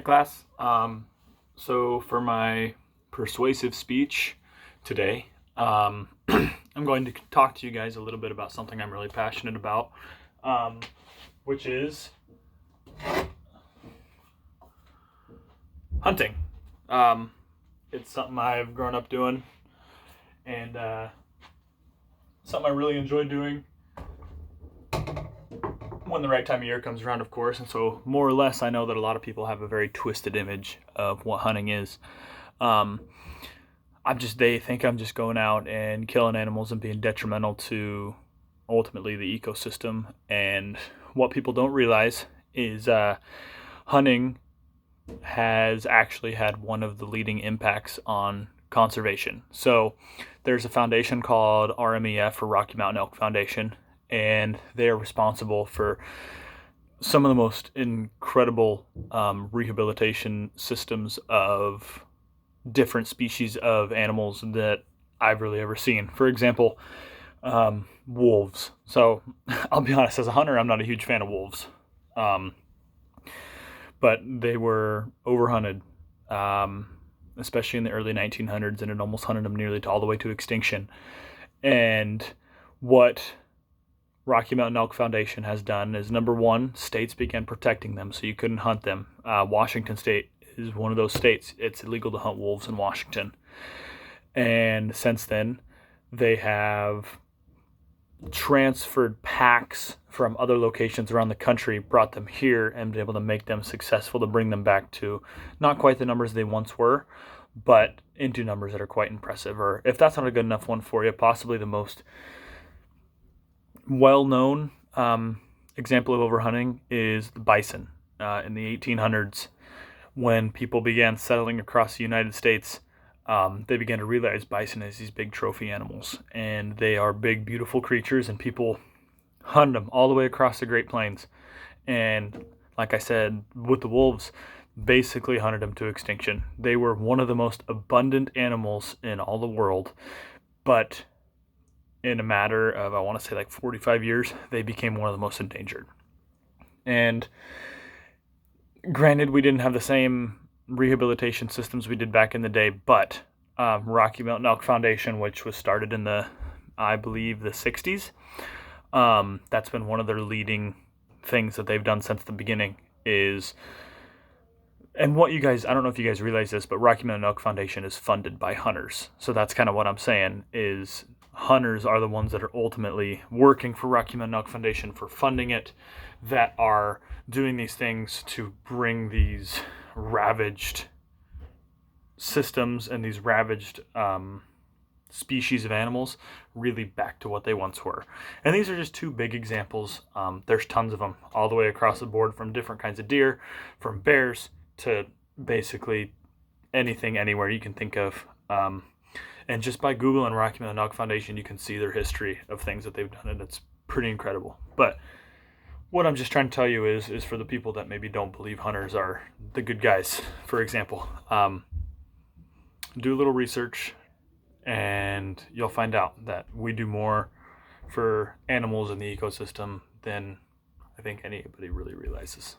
Hi class. So for my persuasive speech today, I'm going to talk to you guys a little bit about something I'm really passionate about, which is hunting. It's something I've grown up doing, and something I really enjoy doing when the right time of year comes around, of course. And so more or less, I know that a lot of people have a very twisted image of what hunting is. They think I'm just going out and killing animals and being detrimental to ultimately the ecosystem. And what people don't realize is hunting has actually had one of the leading impacts on conservation. So there's a foundation called RMEF, or Rocky Mountain Elk Foundation, and they are responsible for some of the most incredible rehabilitation systems of different species of animals that I've really ever seen. For example, wolves. So I'll be honest, as a hunter, I'm not a huge fan of wolves. But they were overhunted, especially in the early 1900s, and it almost hunted them nearly all the way to extinction. And what Rocky Mountain Elk Foundation has done is, number one, states began protecting them, so you couldn't hunt them. Washington State is one of those states. It's illegal to hunt wolves in Washington. And since then, they have transferred packs from other locations around the country, brought them here, and been able to make them successful to bring them back to not quite the numbers they once were, but into numbers that are quite impressive. Or if that's not a good enough one for you, possibly the most well-known example of overhunting is the bison. In the 1800s, when people began settling across the United States, they began to realize bison is these big trophy animals, and they are big, beautiful creatures, and people hunt them all the way across the Great Plains. And like I said, with the wolves, basically hunted them to extinction. They were one of the most abundant animals in all the world, but in a matter of, I want to say, like 45 years, they became one of the most endangered. And granted, we didn't have the same rehabilitation systems we did back in the day, but Rocky Mountain Elk Foundation, which was started in I believe, the 60s, that's been one of their leading things that they've done since the beginning is, and what you guys, I don't know if you guys realize this, but Rocky Mountain Elk Foundation is funded by hunters. So that's kind of what I'm saying is hunters are the ones that are ultimately working for Rocky Mountain Elk Foundation, for funding it, that are doing these things to bring these ravaged systems and these ravaged species of animals really back to what they once were. And these are just two big examples. There's tons of them all the way across the board, from different kinds of deer, from bears to basically anything, anywhere you can think of. And just by Googling Rocky Mountain Elk Foundation, you can see their history of things that they've done, and it's pretty incredible. But what I'm just trying to tell you is for the people that maybe don't believe hunters are the good guys, for example, do a little research, and you'll find out that we do more for animals in the ecosystem than I think anybody really realizes.